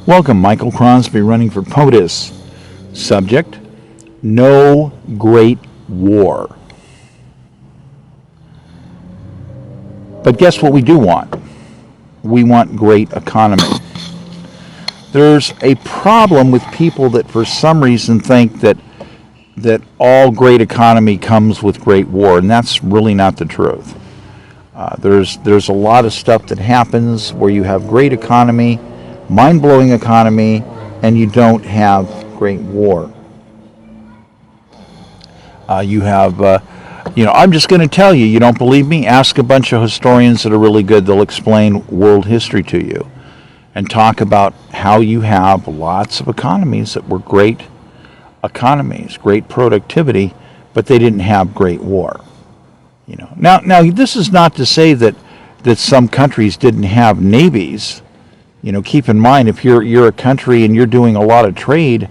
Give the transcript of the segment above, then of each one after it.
Welcome, Michael Crosby running for POTUS. Subject, no great war. But guess what we do want? We want great economy. There's a problem with people that for some reason think that all great economy comes with great war, and that's really not the truth. There's a lot of stuff that happens where you have great economy, mind-blowing economy, and you don't have great war. I'm just going to tell you, you don't believe me? Ask a bunch of historians that are really good. They'll explain world history to you and talk about how you have lots of economies that were great economies, great productivity, but they didn't have great war. Now this is not to say that some countries didn't have navies. Keep in mind, if you're a country and you're doing a lot of trade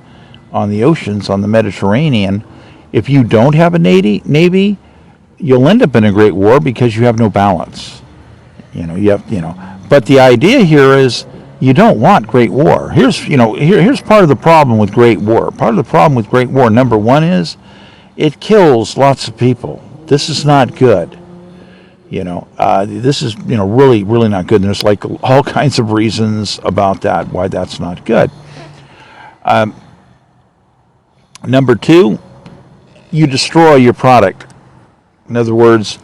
on the oceans, on the Mediterranean, if you don't have a navy, you'll end up in a great war because you have no balance. But the idea here is you don't want great war. Here's part of the problem with great war. Part of the problem with great war, number one, is it kills lots of people. This is not good. This is really not good. And there's like all kinds of reasons about that why that's not good. Number two, you destroy your product. In other words,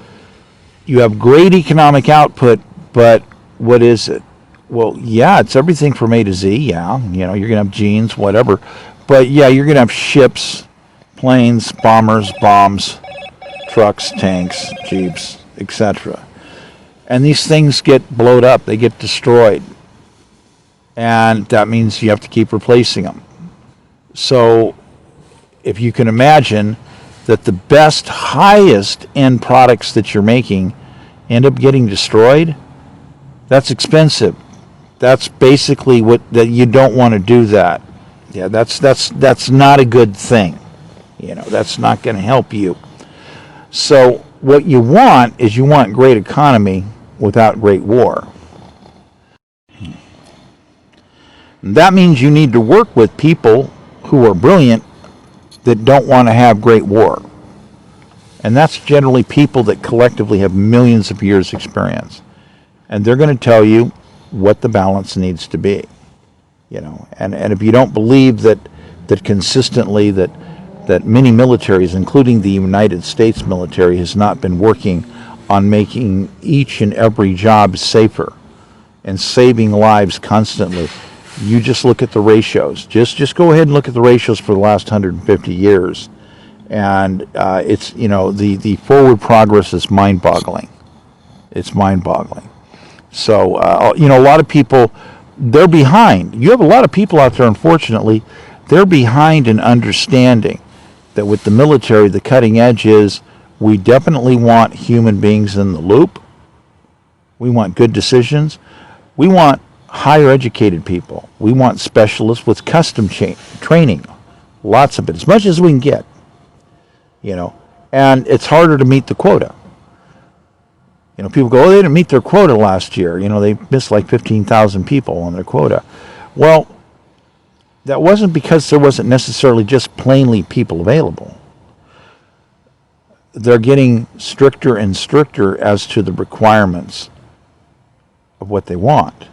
you have great economic output, but what is it? Well, yeah, it's everything from A to Z. Yeah, you're going to have genes, whatever. But yeah, you're going to have ships, planes, bombers, bombs, trucks, tanks, jeeps, etc. And these things get blowed up. They get destroyed. And that means you have to keep replacing them. So if you can imagine that the best, highest end products that you're making end up getting destroyed, that's expensive. That's basically that you don't want to do that. Yeah, that's not a good thing. That's not going to help you. So what you want is great economy without great war. And that means you need to work with people who are brilliant that don't want to have great war. And that's generally people that collectively have millions of years experience. And they're going to tell you what the balance needs to be. And if you don't believe that consistently that many militaries, including the United States military, has not been working on making each and every job safer and saving lives constantly, you just look at the ratios. Just go ahead and look at the ratios for the last 150 years. And it's, the forward progress is mind-boggling. It's mind-boggling. So, a lot of people, they're behind. You have a lot of people out there, unfortunately, they're behind in understanding that with the military, the cutting edge is we definitely want human beings in the loop. We want good decisions. We want higher educated people. We want specialists with custom training. Lots of it, as much as we can get. And it's harder to meet the quota. People go, they didn't meet their quota last year. They missed like 15,000 people on their quota. Well, that wasn't because there wasn't necessarily just plainly people available. They're getting stricter and stricter as to the requirements of what they want.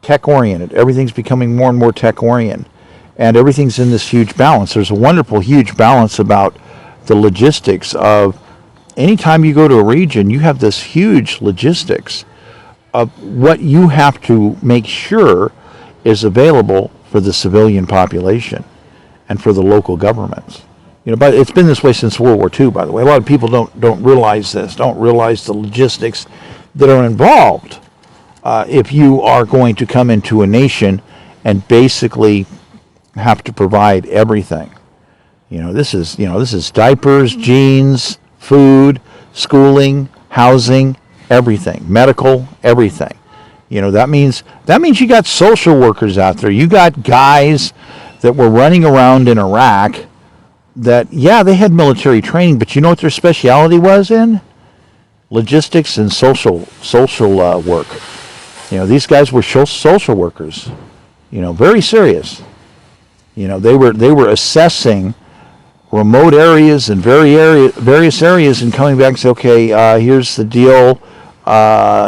Tech-oriented. Everything's becoming more and more tech-oriented. And everything's in this huge balance. There's a wonderful, huge balance about the logistics of anytime you go to a region, you have this huge logistics of what you have to make sure is available for the civilian population and for the local governments. But it's been this way since World War II, by the way. A lot of people don't realize this, don't realize the logistics that are involved if you are going to come into a nation and basically have to provide everything. This is diapers, jeans, food, schooling, housing, everything, medical, everything. That means you got social workers out there. You got guys that were running around in Iraq that, yeah, they had military training, but you know what their specialty was in? Logistics and social work. These guys were social workers. very serious. They were assessing remote areas and various areas and coming back and say, okay, here's the deal.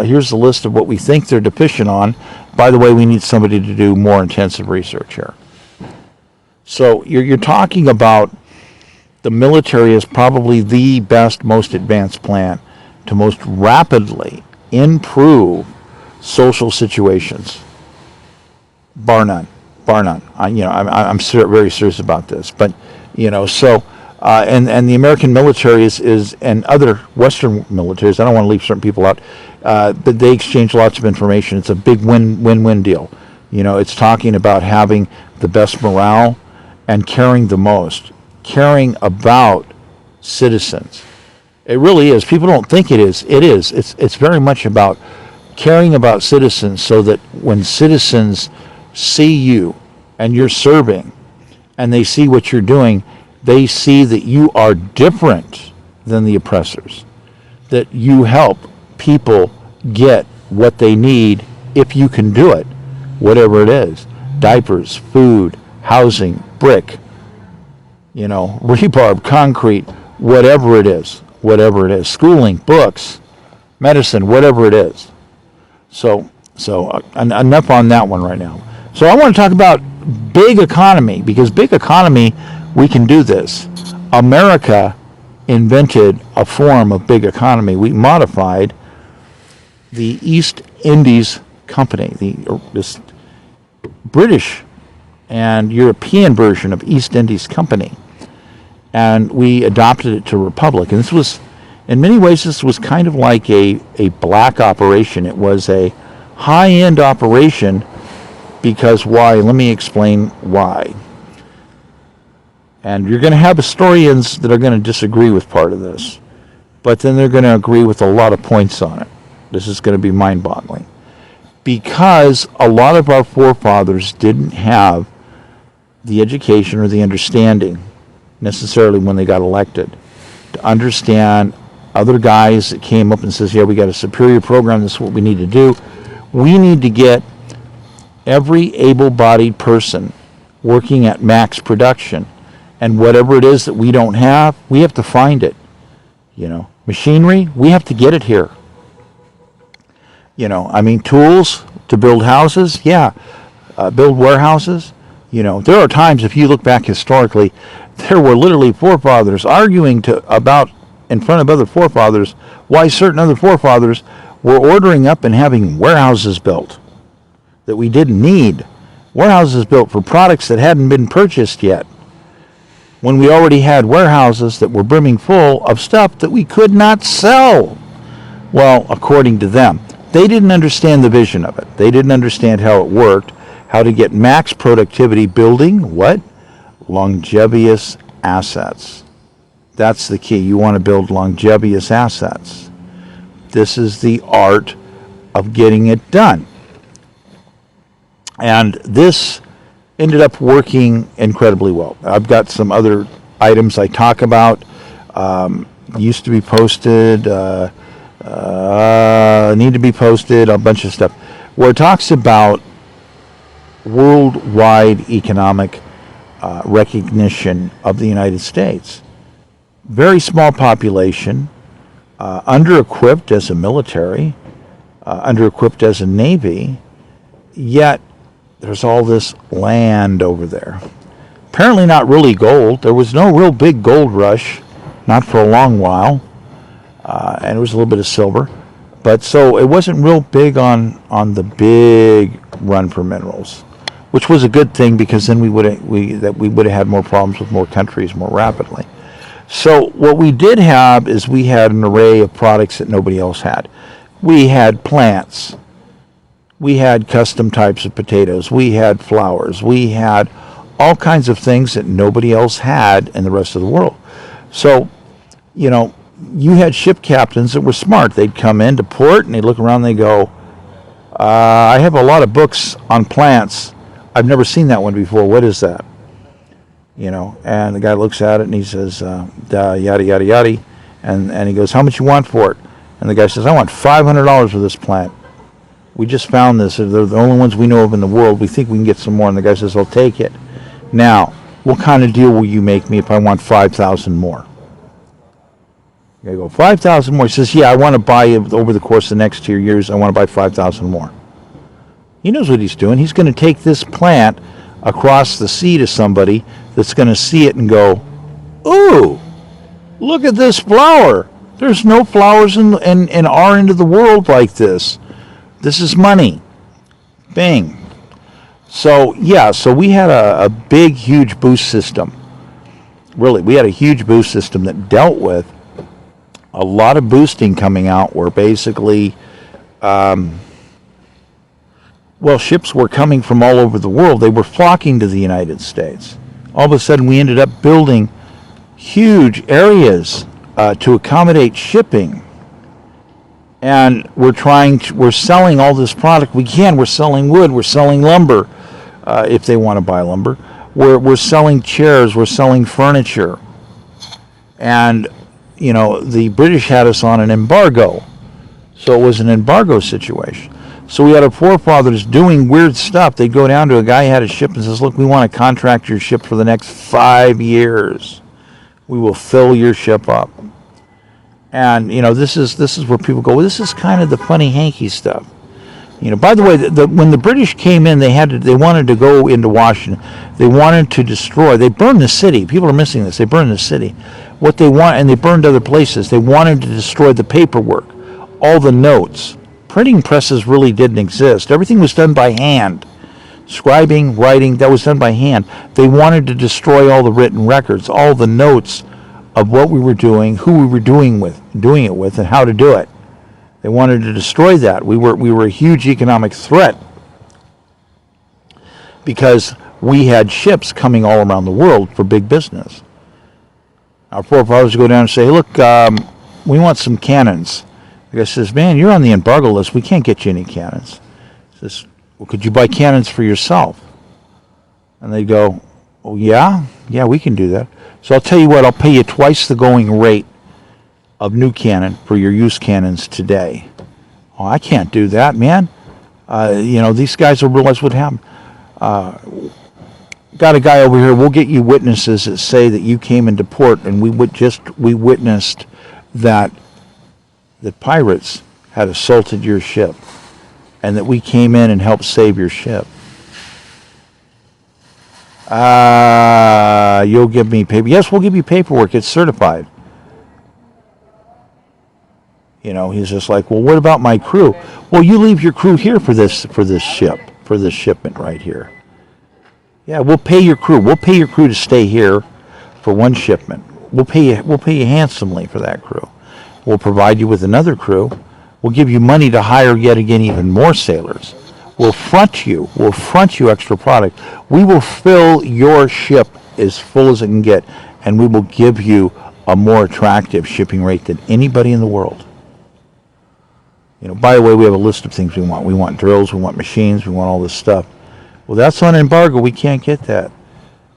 Here's the list of what we think they're deficient on. By the way, we need somebody to do more intensive research here. So you're talking about the military is probably the best, most advanced plan to most rapidly improve social situations, bar none. I'm very serious about this, but and the American military is and other Western militaries. I don't want to leave certain people out, but they exchange lots of information. It's a big win-win deal. It's talking about having the best morale and caring about citizens. It really is. People don't think it is. It is. It's very much about caring about citizens, so that when citizens see you and you're serving and they see what you're doing, they see that you are different than the oppressors, that you help people get what they need if you can do it, whatever it is: diapers, food, housing, brick, rebar, concrete, whatever it is, schooling, books, medicine, whatever it is. So enough on that one right now. So I want to talk about big economy, because big economy, we can do this. America invented a form of big economy. We modified the East Indies Company, this British and European version of East Indies Company, and we adopted it to republic. And this was, in many ways, this was kind of like a black operation. It was a high-end operation. Because why? Let me explain why. And you're going to have historians that are going to disagree with part of this, but then they're going to agree with a lot of points on it. This is going to be mind-boggling. Because a lot of our forefathers didn't have the education or the understanding necessarily when they got elected to understand other guys that came up and says, yeah, we got a superior program, this is what we need to do. We need to get every able-bodied person working at max production, and whatever it is that we don't have, we have to find it. Machinery, we have to get it here. Tools to build houses, build warehouses. There are times, if you look back historically, there were literally forefathers arguing about in front of other forefathers why certain other forefathers were ordering up and having warehouses built that we didn't need. Warehouses built for products that hadn't been purchased yet, when we already had warehouses that were brimming full of stuff that we could not sell. Well, according to them, they didn't understand the vision of it. They didn't understand how it worked, how to get max productivity building what? Longevous assets. That's the key. You want to build longevous assets. This is the art of getting it done. And this ended up working incredibly well. I've got some other items I talk about. Used to be posted, need to be posted, a bunch of stuff, where it talks about worldwide economic recognition of the United States. Very small population, under-equipped as a military, under-equipped as a navy, yet there's all this land over there. Apparently not really gold. There was no real big gold rush, not for a long while, and it was a little bit of silver. But so it wasn't real big on the big run for minerals, which was a good thing, because then we would have had more problems with more countries more rapidly. So what we did have is we had an array of products that nobody else had. We had plants. We had custom types of potatoes. We had flowers. We had all kinds of things that nobody else had in the rest of the world. So, you had ship captains that were smart. They'd come into port and they'd look around and they'd go, I have a lot of books on plants. I've never seen that one before. What is that? And the guy looks at it and he says, yada, yada, yada. And he goes, how much you want for it? And the guy says, I want $500 for this plant. We just found this. They're the only ones we know of in the world. We think we can get some more. And the guy says, I'll take it. Now, what kind of deal will you make me if I want 5,000 more? I go, 5,000 more. He says, yeah, I want to buy it over the course of the next 2 years. I want to buy 5,000 more. He knows what he's doing. He's going to take this plant across the sea to somebody that's going to see it and go, ooh, look at this flower. There's no flowers in our end of the world like this. This is money. Bing. So, yeah, so we had a big, huge boost system. Really, we had a huge boost system that dealt with a lot of boosting coming out where basically, ships were coming from all over the world. They were flocking to the United States. All of a sudden, we ended up building huge areas to accommodate shipping. And we're selling all this product we can. We're selling wood. We're selling lumber, if they want to buy lumber. We're selling chairs. We're selling furniture. And, the British had us on an embargo. So it was an embargo situation. So we had our forefathers doing weird stuff. They'd go down to a guy who had a ship and says, look, we want to contract your ship for the next 5 years. We will fill your ship up. And, this is where people go, well, this is kind of the funny hanky stuff. By the way, when the British came in, they wanted to go into Washington. They wanted to destroy. They burned the city. People are missing this. They burned the city. What they want, and they burned other places. They wanted to destroy the paperwork, all the notes. Printing presses really didn't exist. Everything was done by hand. Scribing, writing, that was done by hand. They wanted to destroy all the written records, all the notes of what we were doing, who we were doing it with, and how to do it. They wanted to destroy that. We were a huge economic threat because we had ships coming all around the world for big business. Our forefathers go down and say, hey, look, we want some cannons. The guy says, man, you're on the embargo list. We can't get you any cannons. He says, well, could you buy cannons for yourself? And they go, oh, yeah, we can do that. So I'll tell you what, I'll pay you twice the going rate of new cannon for your used cannons today. Oh, I can't do that, man. These guys will realize what happened. Got a guy over here. We'll get you witnesses that say that you came into port and we witnessed that the pirates had assaulted your ship and that we came in and helped save your ship. You'll give me paper. Yes, we'll give you paperwork. It's certified. He's just like, well, what about my crew? Well, you leave your crew here for this shipment right here. Yeah, we'll pay your crew. We'll pay your crew to stay here for one shipment. We'll pay you handsomely for that crew. We'll provide you with another crew. We'll give you money to hire yet again even more sailors. We'll front you extra product. We will fill your ship as full as it can get, and we will give you a more attractive shipping rate than anybody in the world. By the way, we have a list of things we want. We want drills, we want machines, we want all this stuff. Well, that's on embargo. We can't get that.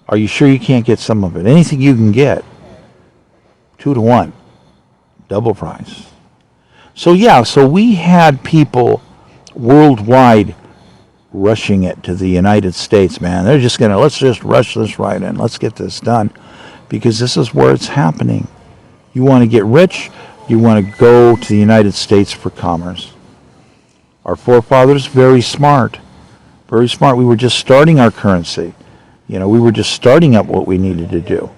Are you sure you can't get some of it? Anything you can get, 2 to 1, double price. So we had people worldwide rushing it to the United States, man. They're just let's just rush this right in. Let's get this done because this is where it's happening. You want to get rich, you want to go to the United States for commerce. Our forefathers, very smart. Very smart. We were just starting our currency. We were just starting up what we needed to do.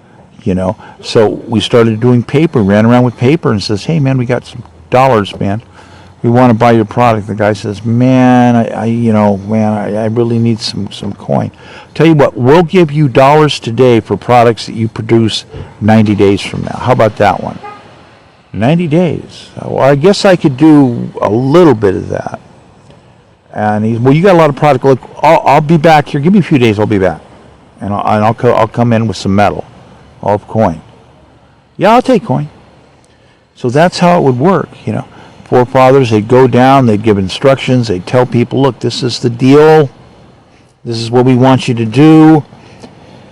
So we started doing paper, ran around with paper and says, hey, man, we got some dollars, man. We want to buy your product. The guy says, man, I really need some coin. Tell you what, we'll give you dollars today for products that you produce 90 days from now. How about that one? 90 days. Well, I guess I could do a little bit of that. And he's, well, you got a lot of product. Look, I'll be back here. Give me a few days. I'll be back, and I'll come in with some metal, I'll have coin. Yeah, I'll take coin. So that's how it would work. Forefathers, they'd go down, they'd give instructions, they'd tell people, look, this is the deal. This is what we want you to do.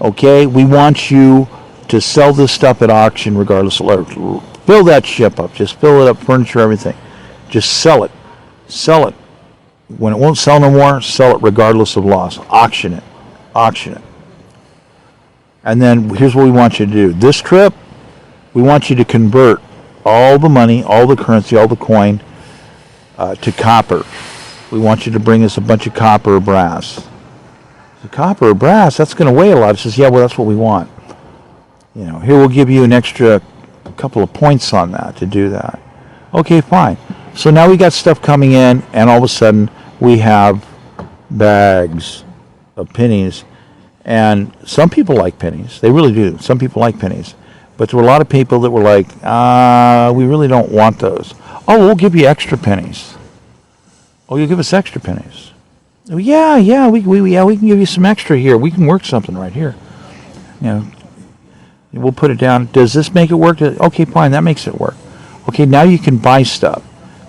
Okay, we want you to sell this stuff at auction regardless of, fill that ship up. Just fill it up, furniture, everything. Just sell it. Sell it. When it won't sell no more, sell it regardless of loss. Auction it. Auction it. And then here's what we want you to do. This trip, we want you to convert all the money, all the currency, all the coin to copper. We want you to bring us a bunch of copper or brass. The copper or brass, that's going to weigh a lot. It says, yeah, well, that's what we want. Here we'll give you an extra couple of points on that to do that. Okay, fine. So now we got stuff coming in, and all of a sudden we have bags of pennies. And some people like pennies. They really do. Some people like pennies. But there were a lot of people that were like, we really don't want those. Oh, we'll give you extra pennies. Oh, you'll give us extra pennies. Oh, yeah, we can give you some extra here. We can work something right here. We'll put it down. Does this make it work? Okay, fine, that makes it work. Okay, now you can buy stuff.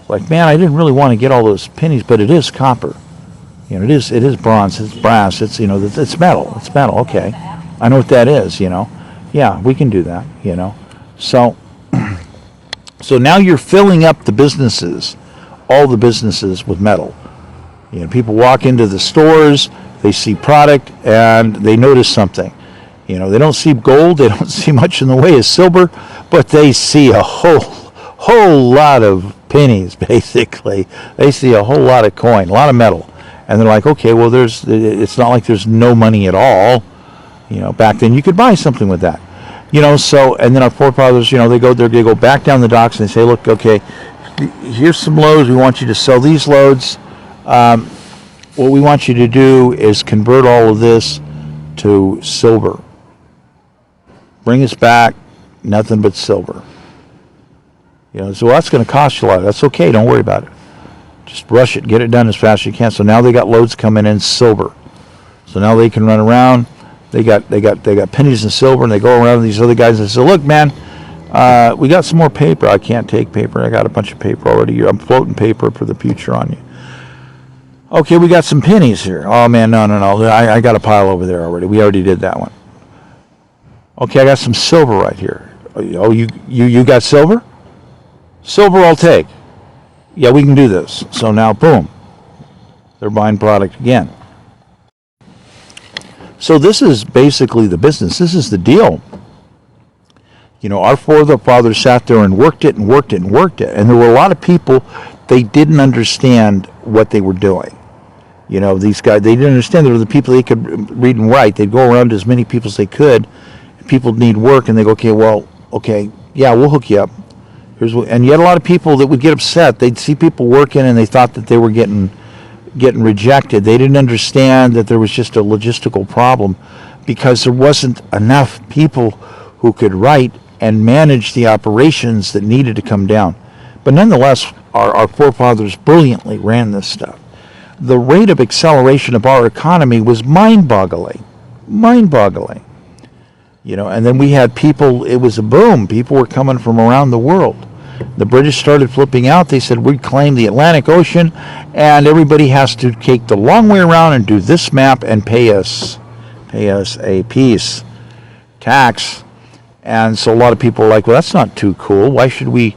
Like, man, I didn't really want to get all those pennies, but it is copper. It is bronze, it's brass, it's it's metal. It's metal, okay. I know what that is, Yeah, we can do that, So so now you're filling up the businesses, all the businesses with metal. People walk into the stores, they see product, and they notice something. They don't see gold, they don't see much in the way of silver, but they see a whole lot of pennies, basically. They see a whole lot of coin, a lot of metal. And they're like, okay, well, it's not like there's no money at all. Back then you could buy something with that. So, and then our forefathers, they go back down the docks and they say, look, okay, here's some loads. We want you to sell these loads. What we want you to do is convert all of this to silver. Bring us back nothing but silver. So that's going to cost you a lot. That's okay. Don't worry about it. Just rush it. Get it done as fast as you can. So now they got loads coming in silver. So now they can run around. They got pennies and silver, and they go around with these other guys and say, look, man, we got some more paper. I can't take paper. I got a bunch of paper already. I'm floating paper for the future on you. Okay, we got some pennies here. Oh, man, no. I got a pile over there already. We already did that one. Okay, I got some silver right here. Oh, you got silver? Silver I'll take. Yeah, we can do this. So now, boom, they're buying product again. So this is basically the business. This is the deal. Our forefathers sat there and worked it. And there were a lot of people, they didn't understand what they were doing. These guys, they didn't understand. There were the people they could read and write. They'd go around to as many people as they could. People need work, and they go, okay, yeah, we'll hook you up. And you had a lot of people that would get upset. They'd see people working, and they thought that they were getting rejected. They didn't understand that there was just a logistical problem because there wasn't enough people who could write and manage the operations that needed to come down. But nonetheless, our forefathers brilliantly ran this stuff. The rate of acceleration of our economy was mind-boggling. And then we had people, it was a boom. People were coming from around the world. The British started flipping out. They said, we claim the Atlantic Ocean, and everybody has to take the long way around and do this map and pay us a peace tax. And so a lot of people are like, well, that's not too cool. Why should we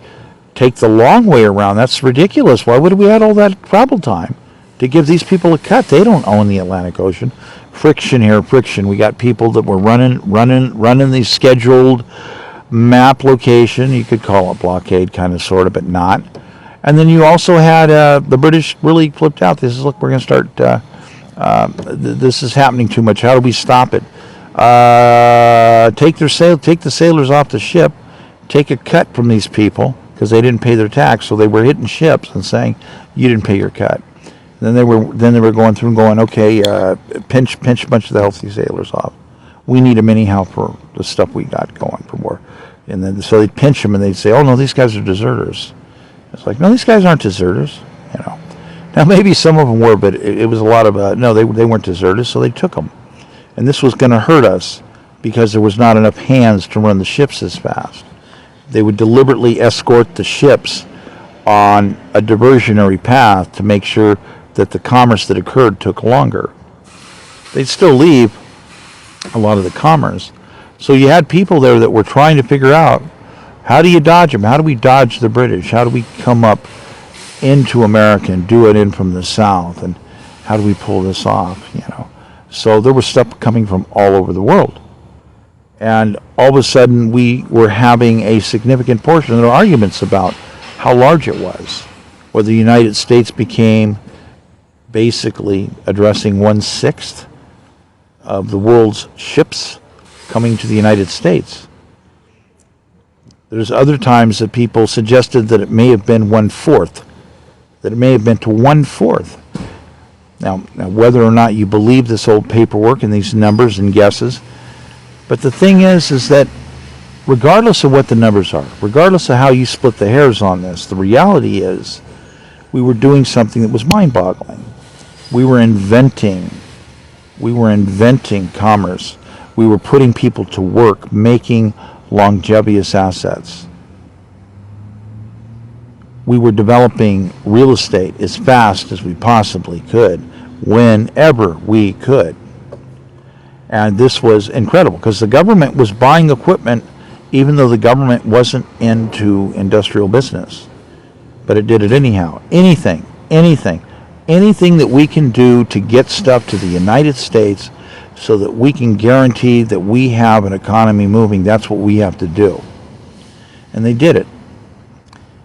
take the long way around? That's ridiculous. Why would we have all that travel time to give these people a cut? They don't own the Atlantic Ocean. Friction here. We got people that were running these scheduled map location. You could call it blockade, kind of, sort of, but not. And then you also had the British really flipped out. This is, look, we're going to start. This is happening too much. How do we stop it? Take the sailors off the ship. Take a cut from these people because they didn't pay their tax. So they were hitting ships and saying, "You didn't pay your cut." Then they were going through and going, okay, pinch a bunch of the healthy sailors off. We need them anyhow for the stuff we got going for war. And then so they'd pinch them and they'd say, oh no, these guys are deserters. It's like, no, these guys aren't deserters. Now maybe some of them were, but it was a lot of no, they weren't deserters, so they took them. And this was going to hurt us because there was not enough hands to run the ships as fast. They would deliberately escort the ships on a diversionary path to make sure that the commerce that occurred took longer. They'd still leave a lot of the commerce. So you had people there that were trying to figure out, how do you dodge them? How do we dodge the British? How do we come up into America and do it in from the South, and how do we pull this off, you know? So there was stuff coming from all over the world. And all of a sudden, we were having a significant portion of the arguments about how large it was, where the United States became basically addressing 1/6 of the world's ships coming to the United States. There's other times that people suggested that it may have been 1/4, that it may have been to 1/4. Now, whether or not you believe this old paperwork and these numbers and guesses, but the thing is that regardless of what the numbers are, regardless of how you split the hairs on this, the reality is we were doing something that was mind-boggling. We were inventing commerce. We were putting people to work, making longevous assets. We were developing real estate as fast as we possibly could, whenever we could. And this was incredible because the government was buying equipment even though the government wasn't into industrial business. But it did it anyhow. Anything that we can do to get stuff to the United States so that we can guarantee that we have an economy moving, that's what we have to do. And they did it.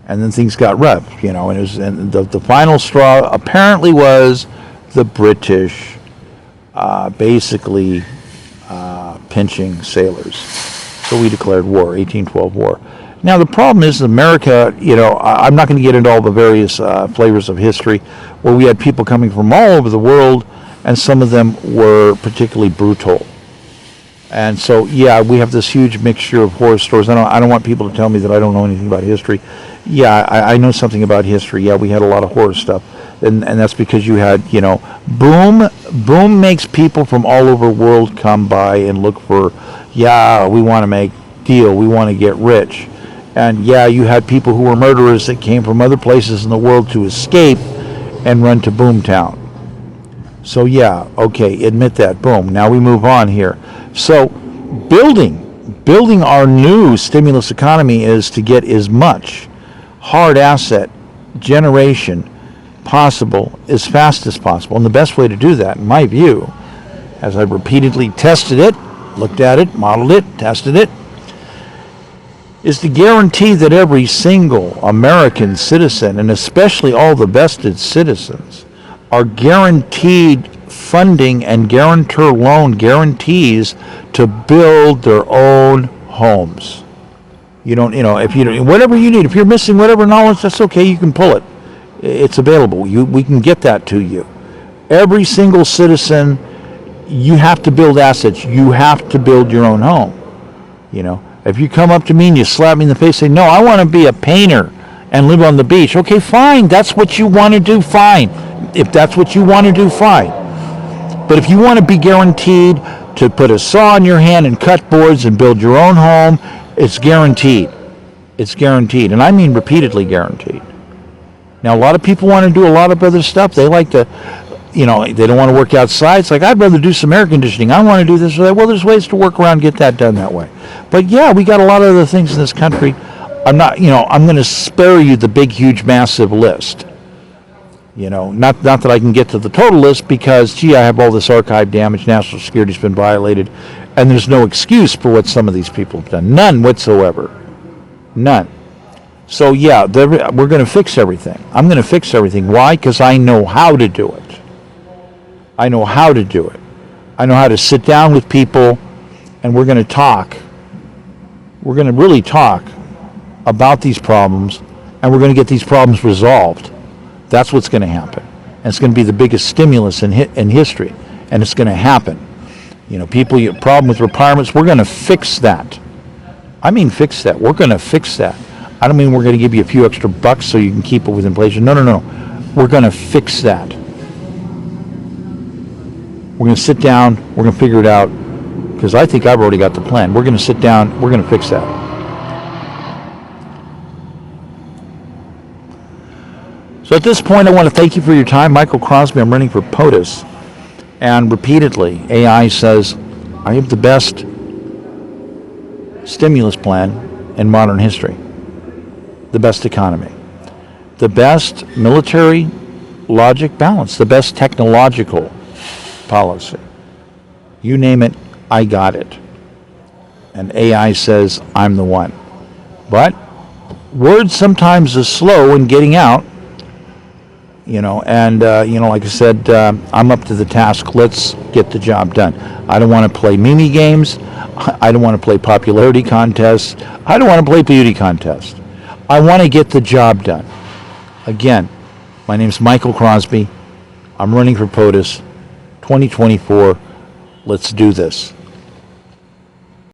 And then things got rough, you know, and the final straw apparently was the British basically pinching sailors. So we declared war, 1812 war. Now the problem is America, you know, I'm not going to get into all the various flavors of history where we had people coming from all over the world, and some of them were particularly brutal. And so, yeah, we have this huge mixture of horror stories. I don't want people to tell me that I don't know anything about history. Yeah, I know something about history. Yeah, we had a lot of horror stuff. And that's because you had, you know, boom makes people from all over the world come by and look for, yeah, we want to make deal, we want to get rich. And yeah, you had people who were murderers that came from other places in the world to escape and run to Boomtown. So yeah, okay, admit that, boom. Now we move on here. So building our new stimulus economy is to get as much hard asset generation possible as fast as possible. And the best way to do that, in my view, as I've repeatedly tested it, looked at it, modeled it, tested it, is to guarantee that every single American citizen, and especially all the vested citizens, are guaranteed funding and guarantor loan guarantees to build their own homes. You don't, you know, if you whatever you need, if you're missing whatever knowledge, that's okay. You can pull it. It's available. We can get that to you. Every single citizen, you have to build assets. You have to build your own home. You know, if you come up to me and you slap me in the face, say, "No, I want to be a painter and live on the beach." Okay, fine. That's what you want to do. Fine. If that's what you want to do, fine. But if you want to be guaranteed to put a saw in your hand and cut boards and build your own home, it's guaranteed. It's guaranteed. And I mean repeatedly guaranteed. Now, a lot of people want to do a lot of other stuff. They like to, you know, they don't want to work outside. It's like, I'd rather do some air conditioning. I want to do this or that. Well, there's ways to work around, get that done that way. But yeah, we got a lot of other things in this country. I'm not, you know, I'm going to spare you the big, huge, massive list. You know, not that I can get to the total list because, gee, I have all this archive damage, national security's been violated, and there's no excuse for what some of these people have done. None whatsoever. None. So, yeah, we're going to fix everything. I'm going to fix everything. Why? Because I know how to do it. I know how to do it. I know how to sit down with people, and we're going to talk. We're going to really talk about these problems, and we're going to get these problems resolved. That's what's going to happen. And it's going to be the biggest stimulus in history. And it's going to happen. You know, people, you have a problem with retirements. We're going to fix that. I mean fix that. We're going to fix that. I don't mean we're going to give you a few extra bucks so you can keep it with inflation. No. We're going to fix that. We're going to sit down. We're going to figure it out. Because I think I've already got the plan. We're going to sit down. We're going to fix that. So at this point, I want to thank you for your time. Michael Crosby, I'm running for POTUS. And repeatedly, AI says, I have the best stimulus plan in modern history. The best economy. the best military logic balance, the best technological policy. You name it, I got it. And AI says, I'm the one. But word sometimes is slow in getting out, and like I said, I'm up to the task. Let's get the job done. I don't want to play meme games. I don't want to play popularity contests. I don't want to play beauty contests. I want to get the job done. Again, my name's Michael Crosby. I'm running for POTUS 2024. Let's do this.